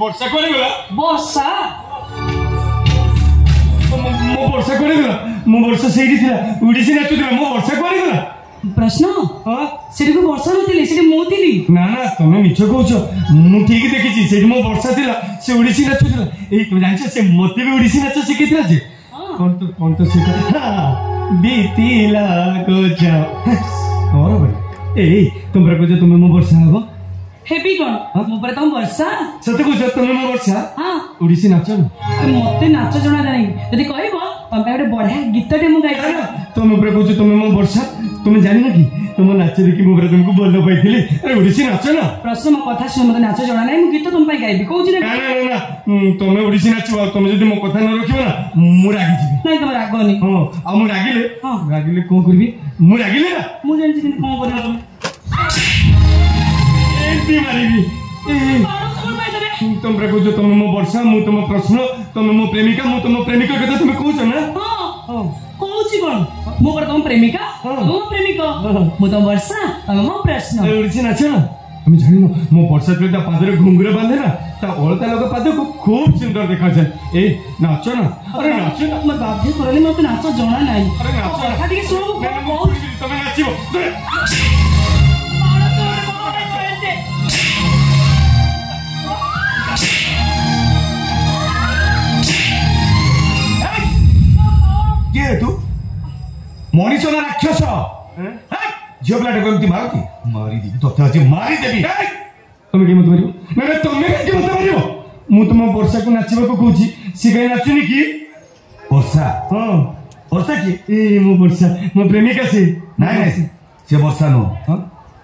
वर्षा कोने गला वर्षा मो वर्षा कोने गला मो वर्षा सेठी थिला उडीसी नाचुथिला मो वर्षा कोने गला प्रश्न हां सेठी को वर्षा नथिली सेठी मो थिली ना ना तुम मिछ कहूछ मु ठीक देखिछि सेठी मो वर्षा थिला से उडीसी नाचुथिला ए तुम जानछ से मते भी उडीसी नाच शिखिथिला जे कौन तो सिखा बीतीला को जाओ और भाई ए तुम रे को तुम मो वर्षा हबो हेबी कोन मो पर तुम वर्षा सत को तुम मो वर्षा हां उडीसी नाच मते नाच जणा जानी यदि कहबो तुम पे बढ़िया गीतटे मु गाइ तुम ऊपर कहू तुम मो वर्षा तुम जानि ना कि तुम नाच देखि मो तुमको बोल पाइथिली अरे ओडिसी नाच ना प्रश्न मो कथा सुन मते नाच जणा नै मु गीत तुम पे गाइबी कहू छी ना ना ना तुम ओडिसी नाचो तुम जदी मो कथा न रखियो ना मु रागी जिबी नै तुम रागोनी हां आ मु रागिले कोन करबी मु रागिले ना मु जानि छी कोन करबो एंटी मारिबी तुम कहू तुम मो वर्षा मु तुम प्रश्न तुम मो प्रेमिका मु तुम प्रेमिका कथा तुम कहू छ ना हां कहू छी कोन मो पर तुम प्रेमिका मो प्रेमिका मु तुम वर्षा तुम मो प्रश्न ओडिसी नाच ना तुम जानिनो मो वर्षा के पादरे घुंगरे बांधे ना ता ओळता लोक पाद को खूब सुंदर देखा जाय ए नाच ना अरे नाच ना मत बाध्य करले मते नाच जणा नै अरे नाच कथा ठीक सुनो बहुत तुम नाचिबो के तू मनीष ना राक्षस झियो पिलाटे कमती मारती मारी देबी तोते आज मारी देबी तुम के मत मारिबो ना तुम के मत मारिबो मु तुम वर्षा को नाचिबा को कहूची सी कहीं नाचुनी की वर्षा हां वर्षा की ए मो वर्षा मो प्रेमिका से नहीं से वर्षा नो हां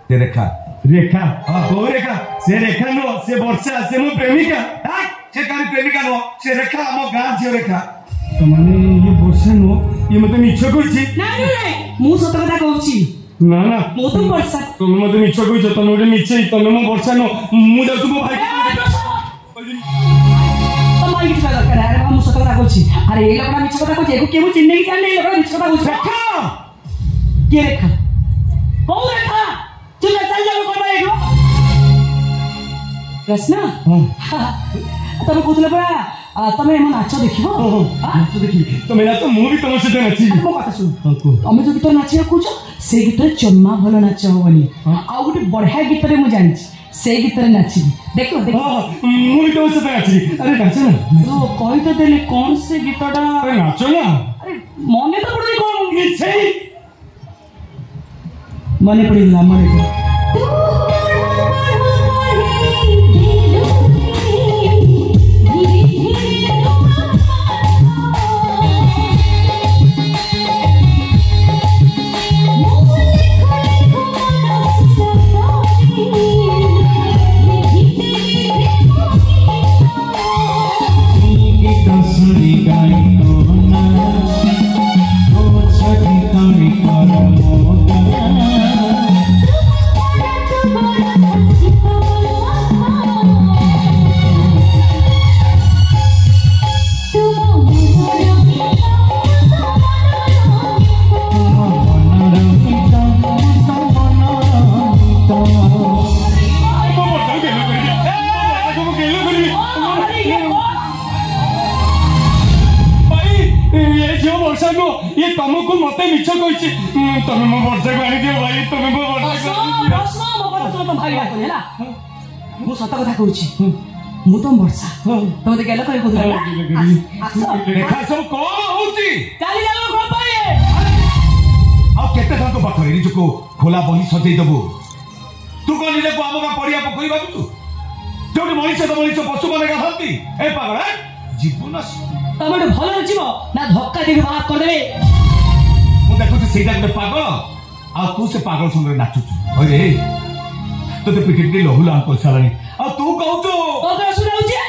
ते रेखा रेखा को रेखा से रेखा नो से वर्षा से मो प्रेमिका से तारी प्रेमिका नो से रेखा हमो गां झियो रेखा माने ये वर्षा नो ये मते मिछ कहूची नहीं नहीं मु सत कथा कहूची ना ना मो तुम वर्षा तुम मते मिछ कहूछ तुम ओडे मिछ तुम मो वर्षा नो मु जा तुम भाई तुम भाई किछ दरकार अरे मु सत कथा कहूची अरे ए लोकटा मिछ कथा कहूची एगो केमु चिन्ह नहीं जाने लोकटा मिछ कथा कहूची रेखा के रेखा कौ रेखा चल जाओ कोन भाई एगो प्रश्न तुम कहतले परा तमे मन नाच देखिबो नाच देखि तमे ना तो मु भी तुम से नाची मो कथा सुन तमे जो गीत नाचिया कहूछ से गीत जम्मा भलो नाच होबनी आ गोटे बढ़िया गीत रे मु जानि से गीत रे नाची देखो देखो मु भी तुम से नाची अरे नाच ना तो कहि तो देले कौन से गीतडा अरे नाच ना अरे मने तो पड़े कोन किछे मने पड़िला मने ये तुमको मते मिछ कहिछि तुम मो वर्षा को आनी दियो भाई तुम मो वर्षा को तुम भाई बात होला मु सत कथा कहूछि मु तुम वर्षा तुम ते गेला कहि कहला रेखा सब कोन होउची चाली जाओ कोन पाए आ केते थाको पाखरे निजको खोला बही सजै दबो तू कोन निले को आमका पड़िया पोखरी बाबू जोटे मनीष पशु माने गाहती ए पागल जीवन तमे भलो जीव ना धक्का देके बात कर देबे मु देखु सेटा गोटे पागल आ तू से पागल संगे नाचु अरे तोते पिटिटी लहुलान पछालानी आ तू कहू तो असुर होचे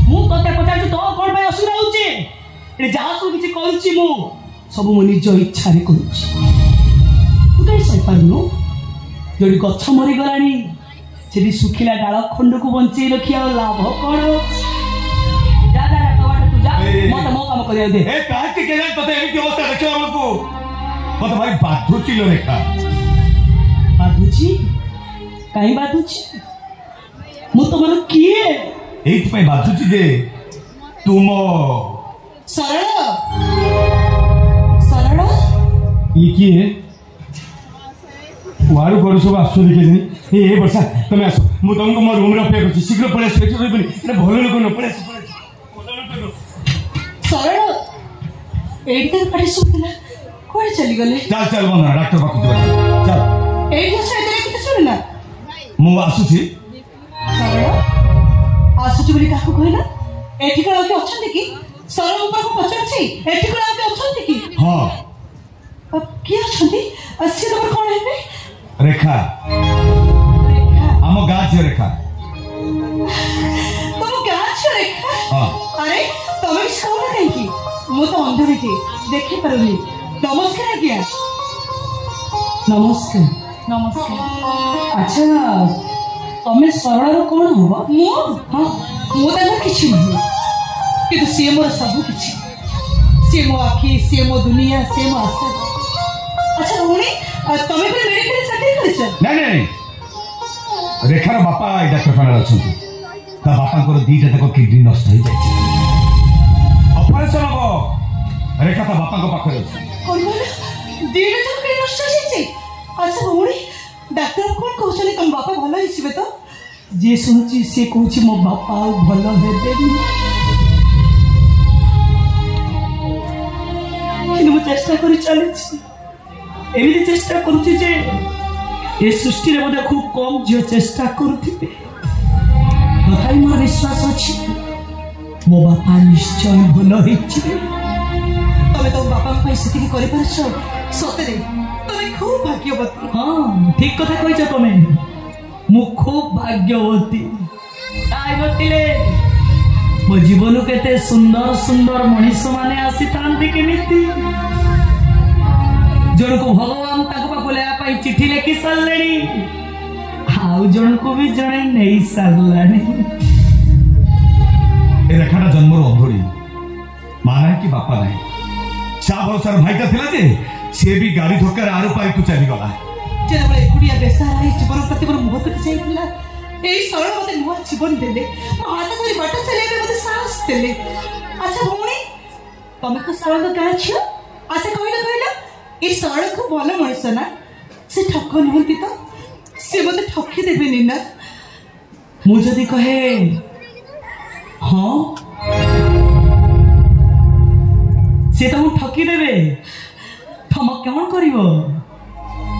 मु तते पचार तो कोन भाई असुर होचे ए जा तू किछ कहूची मु सब मु निज इच्छा रे कहूची तू कहि सही पारनु जोडी गछ मरि गलानी सेदी सुखिला डाळ खंड को बंचई रखिया लाभ कोन जा जा कवाटे तू जा मत मो काम करिया दे ए काहे के जान तते एमि अवस्था देखियो हमको मत भाई बाधुची लो रेखा बाधुची काई बाधुची मु तमर किए ଏଇଥିପାଇଁ ବାଧୁଛି ଯେ ତୁମ ସରଳ ସରଳ ଇଏ କିଏ କୁଆଡ଼ୁ କୁଆଡ଼ୁ ସବୁ ଆସୁଛନ୍ତି କେଜାଣି। ଏ ବର୍ଷା ତମେ ଆସ, ମୁଁ ତମକୁ ମୋ ରୁମ୍ରେ ଅପେକ୍ଷା କରୁଛି, ଶୀଘ୍ର ପଳେଇ ଆସ, ଏଠି ରହିବନି, ଏଟା ଭଲ ଲୋକ ନ, ପଳେଇ ଆସ ପଳେଇ ଆସ, ଭଲ ଲୋକ ନ। ସରଳ ଏଇଠି ତାର ପାଟି ଶୁଭୁଥିଲା, କୁଆଡ଼େ ଚାଲିଗଲେ? ଚାଲ ଚାଲ ବନ୍ଧନା, ଡାକ୍ତର ପାଖକୁ ଯିବା, ଚାଲ। ଏଇଠି ଅଛ, ଏଥିରେ କିଛି ଶୁଣିଲା? ମୁଁ ଆସୁଛି। ସରଳ ଆସୁଛି ବୋଲି କାହାକୁ କହିଲା? ଏଠି କଣ ଆଉ କିଏ ଅଛନ୍ତି କି? ସରଳ ପାଖକୁ ପଚାରୁଛି, ଏଠି କଣ ଆଉ କିଏ ଅଛନ୍ତି କି? ହଁ କିଏ ଅଛନ୍ତି? ସିଏ ତମର କଣ ହେବେ? ରେଖା, ରେଖା। ଆମ ଗାଁ ଝିଅ ରେଖା। ତମ ଗାଁ ଝିଅ ରେଖା? ହଁ। ଆରେ ତମେ କିଛି କହୁନ କାହିଁକି? ମୁଁ ତ ଅନ୍ଧୁଣିଟି, ଦେଖିପାରୁନି। ନମସ୍କାର ଆଜ୍ଞା। ନମସ୍କାର ନମସ୍କାର। ଆଚ୍ଛା ତମେ ସରଳର କଣ ହବ? ମୁଁ? ହଁ ମୁଁ ତାଙ୍କର କିଛି ନୁହେଁ, କିନ୍ତୁ ସିଏ ମୋର ସବୁ କିଛି। ସିଏ ମୋ ଆଖି, ସିଏ ମୋ ଦୁନିଆ, ସିଏ ମୋ ଆଶା। ଆଚ୍ଛା ଭଉଣୀ, ତମେ ବି ମେଡିକାଲ ଚାକିରି କରିଛ? ନାଇଁ ନାଇଁ, ରେଖାର ବାପା ଏଇ ଡାକ୍ତରଖାନାରେ ଅଛନ୍ତି। ତା ବାପାଙ୍କର ଦିଟା ଯାକ କିଡନୀ ନଷ୍ଟ ହେଇଯାଇଛି, ଅପରେସନ ହବ। ରେଖା ତା ବାପାଙ୍କ ପାଖରେ ଅଛି। କଣ କହିଲ? ଦିଟା ଯାକ କିଡନୀ ନଷ୍ଟ ହେଇଯାଇଛି? ଆଚ୍ଛା ଭଉଣୀ, ଡାକ୍ତର କଣ କହୁଛନ୍ତି? ତମ ବାପା ଭଲ ହେଇଯିବେ ତ? ଯିଏ ଶୁଣୁଛି ସିଏ କହୁଛି ମୋ ବାପା ଆଉ ଭଲ ହେବେନି, କିନ୍ତୁ ମୁଁ ଚେଷ୍ଟା କରି ଚାଲିଛି। ଏମିତି ଚେଷ୍ଟା କରୁଛି ଯେ ଏ ସୃଷ୍ଟିରେ ମଧ୍ୟ ଖୁବ୍ କମ୍ ଝିଅ ଚେଷ୍ଟା କରୁଥିବେ। ତଥାପି ମୋର ବିଶ୍ୱାସ ଅଛି ମୋ ବାପା ନିଶ୍ଚୟ ଭଲ ହେଇଯିବେ। ତମେ ତମ ବାପାଙ୍କ ପାଇଁ ସେତିକି କରିପାରୁଛ, ସତରେ ତମେ ଖୁବ୍ ଭାଗ୍ୟବତୀ। ହଁ ଠିକ କଥା କହିଛ ତମେ, ମୁଁ ଖୁବ୍ ଭାଗ୍ୟବତୀ। କାହିଁ ନଥିଲେ ମୋ ଜୀବନକୁ କେତେ ସୁନ୍ଦର ସୁନ୍ଦର ମଣିଷ ମାନେ ଆସିଥାନ୍ତି କେମିତି। ଜଣକୁ ଭଗବାନ ତାଙ୍କ ପାଖକୁ ଲେଖା ପାଇଁ ଚିଠି ଲେଖି ସାରିଲେଣି, ଆଉ ଜଣକୁ ବି ଜଣେ ନେଇ ସାରିଲାଣି। ଏ ରେଖାଟା ଜନ୍ମରୁ ଅଭଳି, ମା ନାହିଁ କି ବାପା ନାହିଁ। ଚା ଭରସାର ଭାଇଟା ଥିଲା ଯେ ସିଏ ବି ଗାଡି ଧକ୍କାରେ ଆର ପାଇକୁ ଚାଲିଗଲା। ଯେତେବେଳେ ଏକୁଟିଆ ବେସାରା ହେଇ ଜୀବନ ପ୍ରତି ମୋର ମୁହଁ କରି ଯାଇଥିଲା, ଏଇ ସରଳ ମତେ ନୂଆ ଜୀବନ ଦେଲେ, ମୋ ହାତ ଧରି ବାଟ ଚାଲିବା ପାଇଁ ମତେ ସାହସ ଦେଲେ। ଆଚ୍ଛା ଭଉଣୀ, ତମେ ତ ସରଳ ଗାଁ ଝିଅ। ଆଚ୍ଛା କହିଲ କହିଲ, ଏଇ ସରଳ ଖୁବ୍ ଭଲ ମଣିଷ ନା? ସେ ଠକ ନୁହନ୍ତି ତ? ସେ ମତେ ଠକି ଦେବେନି ନା? ମୁଁ ଯଦି କହେ ହଁ, ସେ ତମକୁ ଠକି ଦେବେ, ତମ କଣ କରିବ?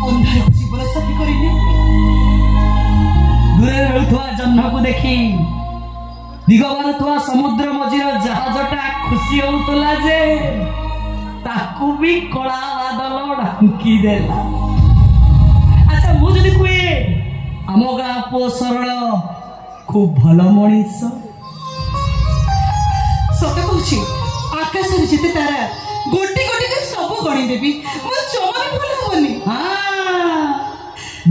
ଅନ୍ଧାରକୁ ଜୀବନ ସାଥୀ କରିଲେ। ଦୂରରେ ରହୁଥିବା ଜହ୍ନକୁ ଦେଖି ଦିଗବାରୁଥିବା ସମୁଦ୍ର ମଝିର ଜାହାଜଟା ଖୁସି ହଉଥିଲା ଯେ ତାକୁ ବି କଳା ବାଦଲ ଢାଙ୍କି ଦେଲା। ଆଚ୍ଛା ମୁଁ ଯଦି କୁହେ ଆମ ଗାଁ ପୁଅ ସରଳ ଖୁବ୍ ଭଲ ମଣିଷ, ସତ କହୁଛି ଆକାଶରେ ଯେତେ ତାରା ଗୋଟି ଗୋଟି କରି ସବୁ ଗଣିଦେବି, ମୁଁ ଜମା ବି ଭଲ ହବନି।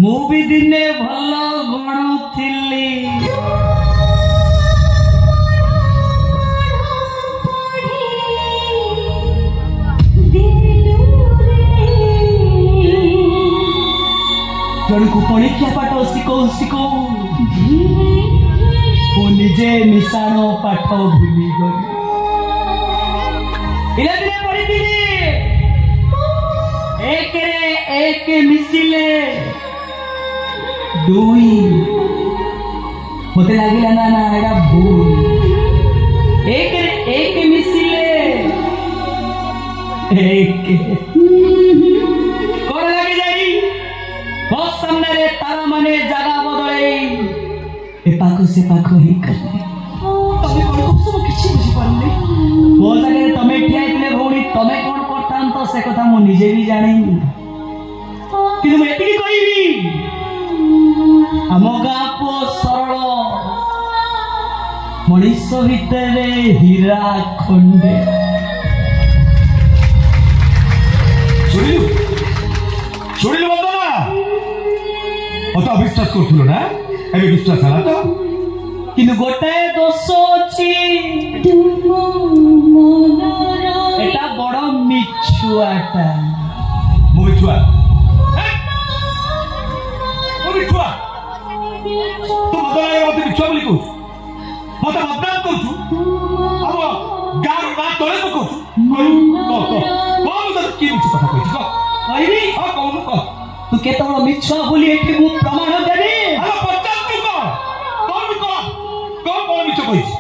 ମୁଁ ବି ଦିନେ ଭଲ ଗଣୁଥିଲି। ଜଣକୁ ପଣିକିଆ ପାଠ ଶିଖଉ ଶିଖଉ ମୁଁ ନିଜେ ମିଶାଣ ପାଠ ଭୁଲିଗଲି। ଧୀରେ ଧୀରେ ପଢିଥିଲି, ଏକରେ ଏକ ମିଶିଲେ ଦୁଇ, ମତେ ଲାଗିଲା ନା ନା ଏଇଟା ଭୁଲ। ଏକରେ ଏକ ମିଶିଲେ ଏକ, କଣ ଲାଗି ଯାଇ ବସ୍ ସାମ୍ନାରେ ତାରା ମାନେ ଜାଗା ବଦଳେଇ ଏ ପାଖ ସେ ପାଖ ହେଇଗଲେ। ତମେ କଣ କହୁଛ ମୁଁ କିଛି ବୁଝିପାରୁନି। ମୋ ଜାଗାରେ ତମେ ଠିଆ ହେଇଥିଲେ ଭଉଣୀ, ତମେ କଣ କରିଥାନ୍ତ ସେ କଥା ମୁଁ ନିଜେ ବି ଜାଣିନି, କିନ୍ତୁ ମୁଁ ଏତିକି କହିବି ଆମ ଗାଁ ପୁଅ ସରଳ ମଣିଷ ଭିତରେ ହୀରା ଖଣ୍ଡେ। ଶୁଣିଲୁ ଶୁଣିଲୁ ବନ୍ଦନା, ମତେ ଅବିଶ୍ୱାସ କରୁଥିଲୁ ନା, ଏବେ ବିଶ୍ୱାସ ହେଲା ତ? କିନ୍ତୁ ଗୋଟାଏ ଦୋଷ ଅଛି, ଏଟା ବଡ ମିଛୁଆଟା। ମୁଁ ମିଛୁଆ? ମୁଁ ମିଛୁଆ? ତୁ ବଦନାରେ ମତେ ମିଛୁଆ ବୋଲି କହୁଛୁ? ମୋ मत बदनाम करू अब गार ना तले पकऊ कौन की मिछ कथा कहछि कहबी हां कौन कह तू केतबड़ मिछ बोली एठी मु प्रमाण देबी अरे पचास तू कौन मिछ कहछि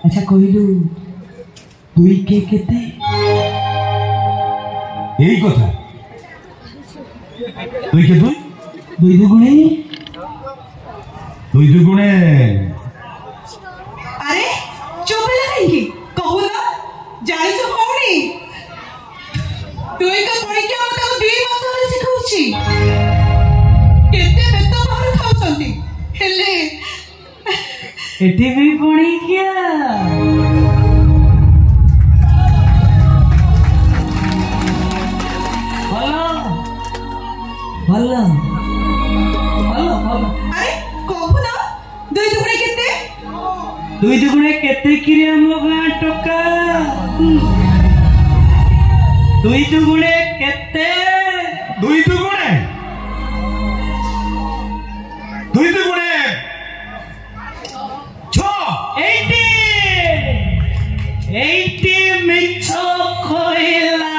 अच्छा कहलु तुई के केते यही कथा तुई के दुई दुगुणे अरे चुप है कहीं कहू ना जानी तो कौनी तुई का पड़ी के हम ताको 2 मास होले सिखाउची केते बेत बाहर खाउछंती हेले एटी भी पड़ी क्या भला अरे कहू ना 2 दुगुणे केते किरे हम गां टोका 2 दुगुणे केते 2 दुगुणे 80 मिछ खोइला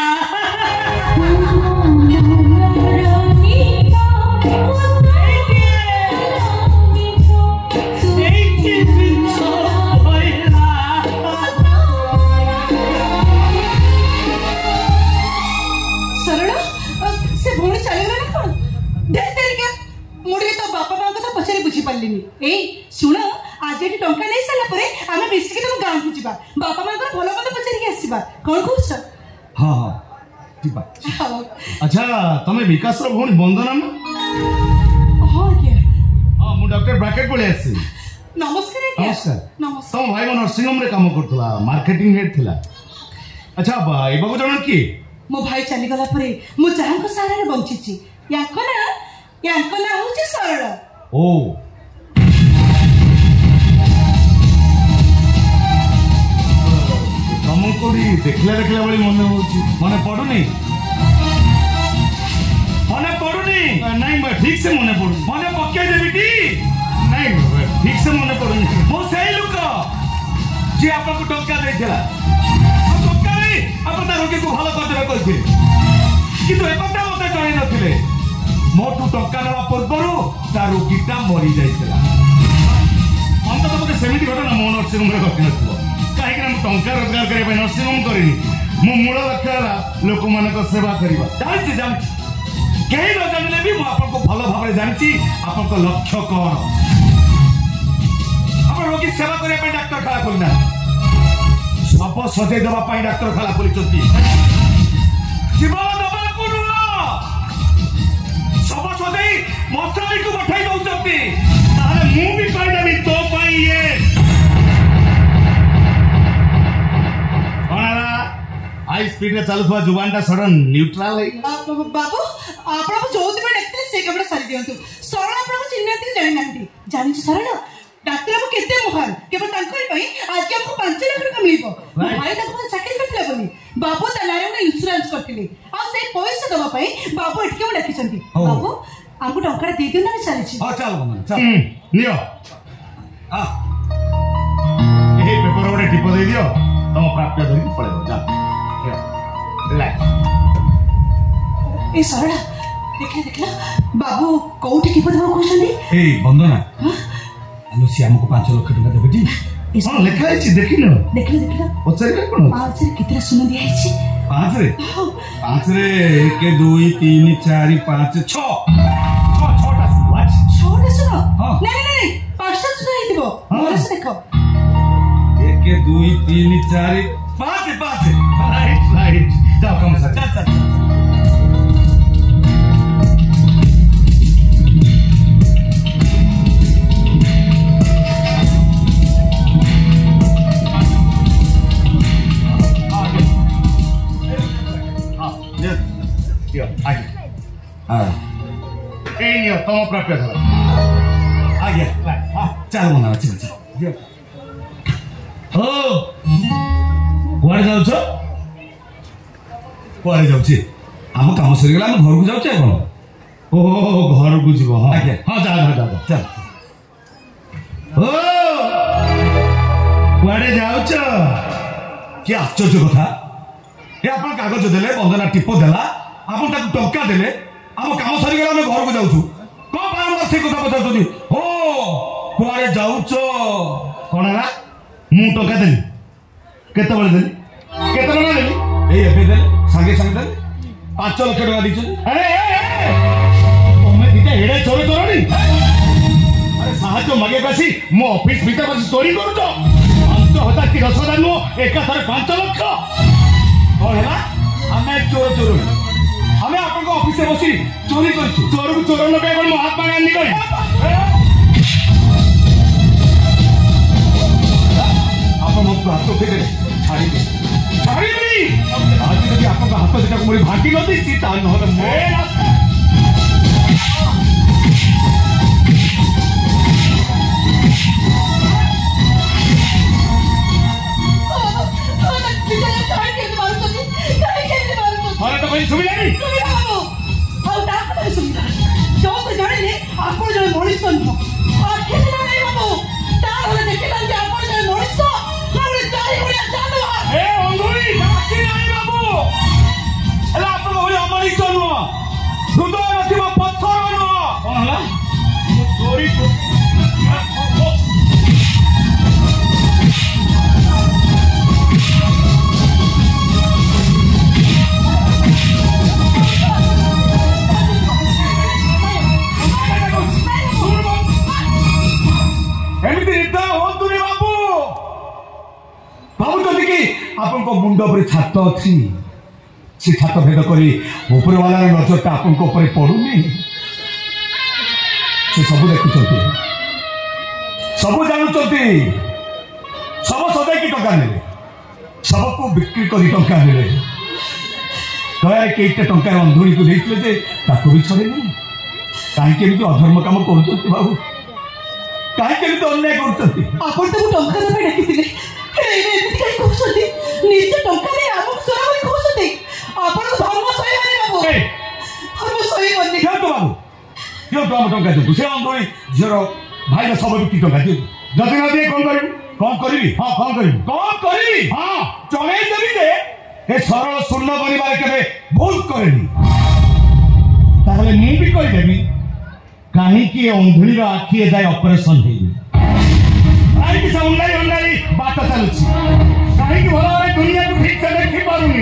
शुण आज ये टंका नहीं सारा परे आमे मिसिक तुम गांव को जीवा बापा मां को भलो मत पचारि के आसीबा कोन कहछ हां हां ठीक बा अच्छा तमे विकास रो भौणी वंदना ना हां के हां मु डॉक्टर ब्रैकेट बोले आसी नमस्कार के नमस्कार नमस्कार तो भाई को नर्सिंग होम रे काम करतला मार्केटिंग हेड थिला अच्छा भाई बाबू जण की मो भाई चली गला परे मु चाहन को सारा रे बंचिची याको ना होची सरळ ओ तुमको देखला भाई मन पड़ुनी नहीं मैं ठीक से मन पड़ू मन पके देवी नहीं ठीक से मन पड़ुनी मो से लोक जी आपको टंका देला टंका नहीं आप रोगी को भल करदेवे कहते किंतु एकटा मत जन नथिले मोटू टंका नेवा पूर्व रोगीटा मरी जाइला हम तो तुमको सेमिति घटना मो नर्सिंग होम घटी नथिबो कहीं टंका रोजगार करने नर्सिंग होम करनी मो मूल लक्ष्य है लोक मान सेवा करवा जानची कहीं न जानिले भी मुझे भल भाव जानी आप लक्ष्य कौन आप रोगी सेवा करने डाक्तर खाला खोलना सब सजे देवाई डाक्तर खाला खोली जीवन दबा को नुह सब सजे मशाली को पठाई दौरान मुझे कहीदेवी तो ये हाई स्पीड रे चलुवा जुबानटा सडन न्यूट्रल है बाबू आपण जो दिबे डाक्टर से कबडा सारी दियंतु सरळ आपण चिन्हती जानि नांती जानि सरळ डाक्टर हम केते महान केवल तांकर पई आज के हमको 5 लाख टका मिलिबो भाई तक चाकरी करतले बोली बाबू तनारे ने इंश्योरेंस करतिले आ से पैसा दबा पई बाबू एटके डाकी चंती बाबू हमको टंका दे दियो ना चली छी हां चल मन चल नियो आ ए पेपर ओडे टिप दे दियो तुम प्राप्त धरि पळेबो जा ए सरला देखला बाबू कोठी की पदवा कहछंदी ए वंदना अनु श्याम को 5 लाख टका देबे जी हां लिखा है देखिनो देखला पछरे कोन 5 रे कितरा सुन दिया है 5 रे 1 2 3 4 5 6 छोटा सुन हां नहीं 5टा सुन हितबो मोर से देखो 1 2 3 4 5 राइट जाओ कम सा चल तुम प्राप्य धर आज्ञा चल मना चल कुआड़े जाऊछ कुआड़े जाऊछ आम काम सरीगला आम घर को जाऊछ कौन ओ घर को जीव हाँ आज्ञा हाँ जा चल କୁଆଡେ ଯାଉଛ? କି ଆଶ୍ଚର୍ଯ୍ୟ କଥା ଏ ଆପଣ କାଗଜ ଦେଲେ ବନ୍ଦନା ଟିପ ଦେଲା ଆପଣ ତାକୁ ଟଙ୍କା ଦେଲେ ଆମ କାମ ସରିଗଲା ଆମେ ଘରକୁ ଯାଉଛୁ କଣ ବାରମ୍ବାର ସେ କଥା ପଚାରୁଛନ୍ତି ଓ କୁଆଡେ ଯାଉଛ କଣ ହେଲା? ମୁଁ ଟଙ୍କା ଦେଲି କେତେବେଳେ ଦେଲି? କେତେ ଟଙ୍କା ଦେଲି? ଏଇ ଏବେ ଦେଲେ ସାଙ୍ଗେ ସାଙ୍ଗେ ଦେଲେ 5 ଲକ୍ଷ ଟଙ୍କା ଦେଇଛନ୍ତି ତମେ ଦିଟା ଏଡେ ଚୋର ଚୋରଣି ଆରେ ସାହାଯ୍ୟ ମାଗିବାକୁ ଆସି ମୋ ଅଫିସ ଭିତରେ ବସି ଚୋରି କରୁଛ 5,000 କି 10,000 ନୁହଁ ଏକାଥରେ 5 ଲକ୍ଷ କଣ ହେଲା ଆମେ ଚୋର ଚୋର ଆମେ ଆପଣଙ୍କ ଅଫିସରେ ବସି ଚୋରି କରିଛୁ ଚୋରକୁ ଚୋର ଲଗାଇ ମୋ ହାତ ଗାନ୍ଧି କରି ଆପଣ ମୋ ହାତ ଉଠେଇଦେଲେ ଛାଡ଼ିବେ ଛାଡ଼ିବି ଆଜି ଯଦି ଆପଣଙ୍କ ହାତ ଦିଟାକୁ ମୁଁ ଭାଙ୍ଗି ନ ଦେଇଛି ତାହେଲେ ନହେଲେ ମୋ ଘରେ ତ କହି ସୁବିଧାନି ଆପଣ ଜଣେ ମଣିଷ ନୁହଁ ଆଖି ନାହିଁ ବାବୁ ତାହେଲେ ଦେଖିଥାନ୍ତି ଆପଣ ଜଣେ ମଣିଷ ଏ ଅଙ୍ଗୁଳି ଆଖି ନାହିଁ ବାବୁ ହେଲେ ଆପଣଙ୍କ ଭଳି ଅମଣିଷ ନୁହଁ ହୃଦୟ ନଥିବା ପଥର ନୁହଁ କଣ ହେଲା ମୁଁ ଚୋରି ଏମିତି ନିର୍ଦ୍ଦୟ ହୁଅନ୍ତୁନି ବାବୁ ଭାବୁଛନ୍ତି କି ଆପଣଙ୍କ ମୁଣ୍ଡ ଉପରେ ଛାତ ଅଛି ସେ ଛାତ ଭେଦ କରି ଉପରବାଲାର ନଜରଟା ଆପଣଙ୍କ ଉପରେ ପଡୁନି ସେ ସବୁ ଦେଖୁଛନ୍ତି ସବୁ ଜାଣୁଛନ୍ତି ସବୁ ସଦାଇକି ଟଙ୍କା ନେଲେ ସବୁକୁ ବିକ୍ରି କରି ଟଙ୍କା ନେଲେ ଦୟାରେ କେଇଟା ଟଙ୍କାର ଅନ୍ଧୁଣୀକୁ ଦେଇଥିଲେ ଯେ ତାକୁ ବି ଛଡ଼େଇଲେ କାହିଁକି ଏମିତି ଅଧର୍ମ କାମ କରୁଛନ୍ତି ବାବୁ କାହିଁକି ଏମିତି ଅନ୍ୟାୟ କରୁଛନ୍ତି ଆପଣ ତାକୁ ଟଙ୍କା ଦେବା ଡାକିଥିଲେ ଏମିତି କାହିଁ କହୁଛନ୍ତି ନିଜେ ଟଙ୍କା ଦେଇ ଆମକୁ ଚୋର କରି କହୁଛନ୍ତି ଆପଣ ଧର୍ମ ସହିବନି ବାବୁ ଧର୍ମ ସହିବନି ଦିଅନ୍ତୁ ବାବୁ ଦିଅନ୍ତୁ ଆମ ଟଙ୍କା ଦିଅନ୍ତୁ ସେ ଅନ୍ଧୁଣୀ ଝିଅର ଭାଇର ସବୁ ବିକ୍ରି ଟଙ୍କା ଦିଅନ୍ତୁ ଯଦି ନ ଦିଏ କଣ କରିବୁ? କଣ କରିବି ହଁ କଣ କରିବୁ? କଣ କରିବି ହଁ ଜଣେଇ ଦେବି ଯେ ଏ ସରଳ ଶୂନ୍ୟ କରିବାରେ କେବେ ଭୁଲ କରେନି ତାହେଲେ ମୁଁ ବି କହିଦେବି କାହିଁକି ଅନ୍ଧୁଳିର ଆଖି ଯାଏ ଅପରେସନ ହେଇନି କାହିଁକି ସେ ଅଣ୍ଡାଇ ବାଟ ଚାଲୁଛି କାହିଁକି ଭଲ ଭାବେ ଦୁନିଆକୁ ଠିକ ସେ ଦେଖି ପାରୁନି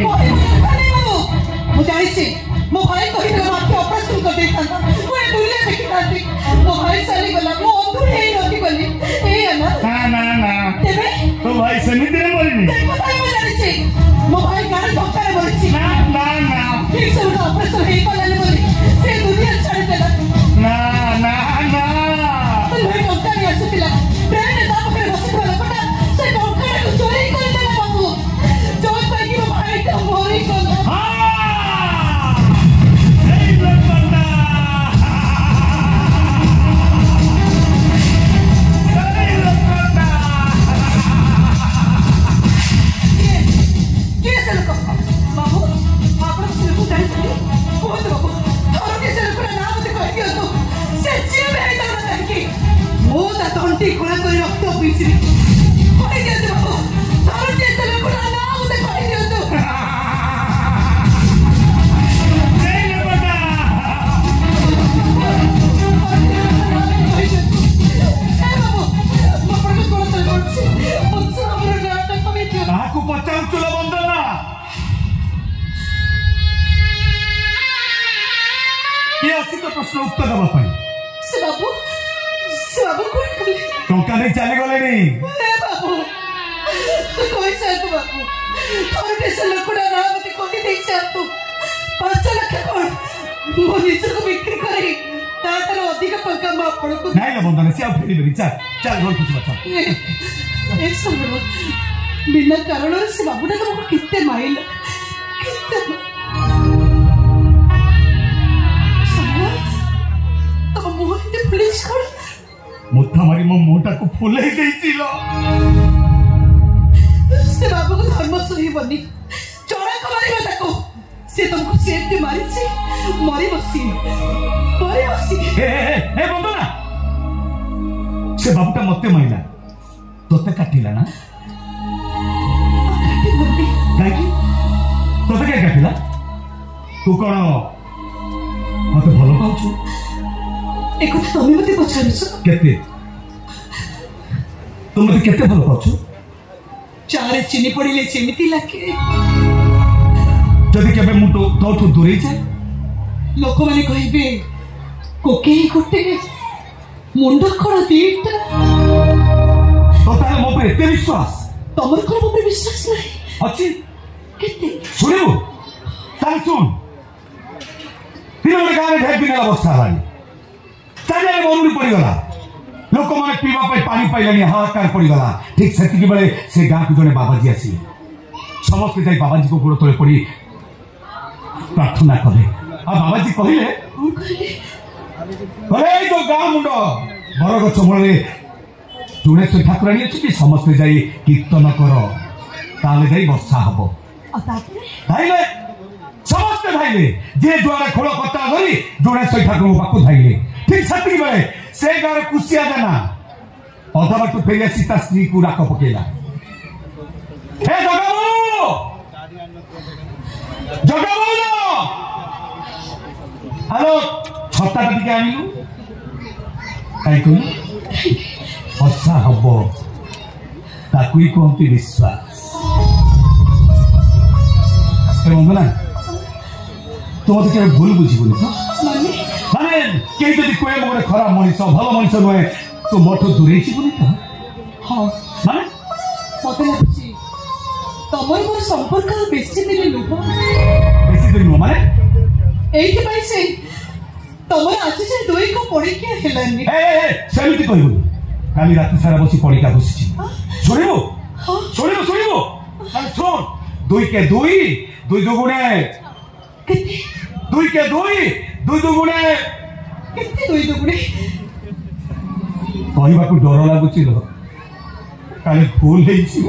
ମୁଁ ଜାଣିଛି ମୋ ଭାଇ କହିଥିଲେ ମୋ ଆଖି ଅପରେସନ କରିଦେଇଥାନ୍ତା ମୁଁ ଏ ଦୁନିଆ ଦେଖିଥାନ୍ତି ମୋ ଭାଇ ଚାଲିଗଲା ମୁଁ ଅନ୍ଧୁଳି ହେଇ ରହିଗଲି ଏଇଆ ନା ନା ନା ତେବେ ତୋ ଭାଇ ସେମିତିରେ ମରିନି ସେ କଥା ମୁଁ ଜାଣିଛି ମୋ ଭାଇ ଗାଁରେ ଧକ୍କାରେ ମରିଛି ନା ନା ନା ଠିକ ସେ ଗୋଟେ ଅପରେସନ ହେଇପାରିଲାନି ବୋଲି ସେ ଦୁନିଆ ଛାଡ଼ିଦେଲା ନା ନା ନା ଭାଇ ଟଙ୍କା ନେଇ ଆସୁଥିଲା ଟ୍ରେନରେ ତା ପାଖରେ ବସିଥିବା ଲୋକଟା ସେ ଟଙ୍କାଟାକୁ ଚୋରି କରିଦେଲା ବାବୁ ଚୋରି ପାଇକି ମୋ ଭାଇଟା ମରିଗଲା ସେଇ ଲୋକଟା କିଏ ସେ ଲୋକ ବାବୁ ଆପଣ ସେ ଲୋକ ଜାଣିଛନ୍ତି କୁହନ୍ତୁ ବାବୁ ଥରକେ ସେ ଲୋକଟା ନାଁ ମୋତେ କହିଦିଅନ୍ତୁ ସେ ଯିଏ ବି ହେଇଥାନ୍ତା କାହିଁକି ମୁଁ ତା ତଣ୍ଟି ଖୋଳା କରି ରକ୍ତ ପିଇଥିଲି କହିଦିଅନ୍ତୁ ବାବୁ ଥରକେ ସେ ଲୋକଟା ନାଁ ମୋତେ କହିଦିଅନ୍ତୁ ସେଇ ଲୋକଟା କାହାକୁ ପଚାରୁଛୁ ଲୋ ବନ୍ଦନା କିଏ ଅଛି ତ ପ୍ରଶ୍ନ ଉତ୍ତର ଦେବା ପାଇଁ ସେ ବାବୁ କୋଉଠି ଗଲେ ଟଙ୍କା ନେଇ ଚାଲିଗଲେଣି ବାବୁ କହିସାନ୍ତୁ ବାବୁ ଥରଟେ ସେ ଲୋକଟା ନାଁ ମୋତେ କହିଦେଇସାନ୍ତୁ 5 ଲକ୍ଷ କଣ ମୋ ନିଜକୁ ବିକ୍ରି କରି ତାଠାରୁ ଅଧିକ ଟଙ୍କା ମୁଁ ଆପଣଙ୍କୁ ନାଇଁ ନା ବନ୍ଦନା ସେ ଆଉ ଫେରିବେନି ଚାଲ ଚାଲ ଘରକୁ ଯିବା ଚାଲ ବିନା କାରଣରେ ସେ ବାବୁଟା ତମକୁ କେତେ ମାଇଲା କେତେ ତମ ମୁହଁ କେତେ ଫୁଲିଛି କଣ ମୁଥା ମାରି ମୋ ମୁହଁଟାକୁ ଫୁଲେଇ ଦେଇଥିଲ ସେ ବାବୁକୁ ଧର୍ମ ସହିବନି ଚଡ଼ାକ ମାରିବ ତାକୁ ସେ ତମକୁ ସେମିତି ମାରିଛି ମରି ବସି ବନ୍ଦନା ସେ ବାବୁଟା ମତେ ମାଇଲା ତୋତେ କାଟିଲା ନା তোতে কে কাটিলা তু কোন মতে ভালো পাউଛୁ ଏ କଥା ତମେ ମତେ ପଚାରୁଛ କେତେ ତୁ ମତେ କେତେ ଭଲ ପାଉଛୁ ଚାରେ ଚିନି ପଡ଼ିଲେ ଯେମିତି ଲାଗେ ଯଦି କେବେ ମୁଁ ତୋଠୁ ଦୂରେଇ ଯାଏ ଲୋକମାନେ କହିବେ କୋକେଇ ଗୋଟେ ମୁଣ୍ଡ କଣ ଦିଟା ତ ତାହେଲେ ମୋ ଉପରେ ଏତେ ବିଶ୍ୱାସ ତମର କଣ ମୋ ଉପରେ ବିଶ୍ୱାସ ନାହିଁ ଅଛି କେତେ ଶୁଣିବୁ ତାହେଲେ ଶୁଣ ଦିନ ଗୋଟେ ଗାଁରେ ଢେର ଦିନ ଅବସ୍ଥା ହେଲାଣି ଚାରିଆଡ଼େ ମରୁଡ଼ି ପଡ଼ିଗଲା ଲୋକମାନେ ପିଇବା ପାଇଁ ପାଣି ପାଇଲାନି ହାହାକାର ପଡ଼ିଗଲା ଠିକ ସେତିକି ବେଳେ ସେ ଗାଁକୁ ଜଣେ ବାବାଜୀ ଆସିଲେ ସମସ୍ତେ ଯାଇ ବାବାଜୀଙ୍କ ଗୋଡ଼ ତଳେ ପଡ଼ି ପ୍ରାର୍ଥନା କଲେ ଆଉ ବାବାଜୀ କହିଲେ ଏଇ ଯୋଉ ଗାଁ ମୁଣ୍ଡ ବରଗଛ ମୂଳରେ ଚୁଣେଶ୍ୱରୀ ଠାକୁରାଣୀ ଅଛି କି ସମସ୍ତେ ଯାଇ କୀର୍ତ୍ତନ କର ତାହେଲେ ଯାଇ ବର୍ଷା ହବ ଧାଇଲେ ସମସ୍ତେ ଧାଇଲେ ଯିଏ ଯୁଆଡ଼େ ଖୋଳ କତା ଧରି ଚୁଣେଶ୍ୱରୀ ଠାକୁରଙ୍କ ପାଖକୁ ଧାଇଲେ ଠିକ ସେତିକି ବେଳେ ସେ ଗାଁରେ କୁଶିଆ ଜାନା ଅଧା ବାଟୁ ଫେରି ଆସି ତା ସ୍ତ୍ରୀକୁ ଡାକ ପକେଇଲା ହେ ଜଗାବୋଲ ହ୍ୟାଲୋ ଛତାଟା ଟିକେ ଆଣିଲୁ କାହିଁକି ବର୍ଷା ହବ ତାକୁ ହିଁ କୁହନ୍ତି ବିଶ୍ୱାସ ବନ୍ଧୁ ନା ତୁ ମତେ କେବେ ଭୁଲ ବୁଝିବୁନି ତ ମାନେ କେହି ଯଦି କୁହେ ମୁଁ ଗୋଟେ ଖରାପ ମଣିଷ ଭଲ ମଣିଷ ନୁହେଁ ତୁ ମୋଠୁ ଦୂରେଇ ଯିବୁନି ତ ହଁ ମାନେ ମତେ ଲାଗୁଛି ତମର ମୋର ସମ୍ପର୍କ ବେଶୀ ଦିନ ନୁହଁ ବେଶୀ ଦିନ ନୁହଁ ମାନେ ଏଇଥିପାଇଁ ସେ ତମର ଆଜି ଯାଏ ଦୁଇକ ପରୀକ୍ଷା ହେଲାନି ସେମିତି କହିବୁନି କାଲି ରାତି ସାରା ବସି ପରୀକ୍ଷା ବସିଛି ଶୁଣିବୁ ଶୁଣିବୁ ଶୁଣିବୁ ଶୁଣ ଦୁଇ କେ ଦୁଇ ଦୁଇ ଦୁଗୁଣେ କେତେ ଦୁଇ କେ ଦୁଇ ଦୁଇ ଦୁଗୁଣେ କେତେ ଦୁଇ ଦୁଗୁଣେ କହିବାକୁ ଡର ଲାଗୁଛି ଲୋ କାଳେ ଭୁଲ ହେଇଛି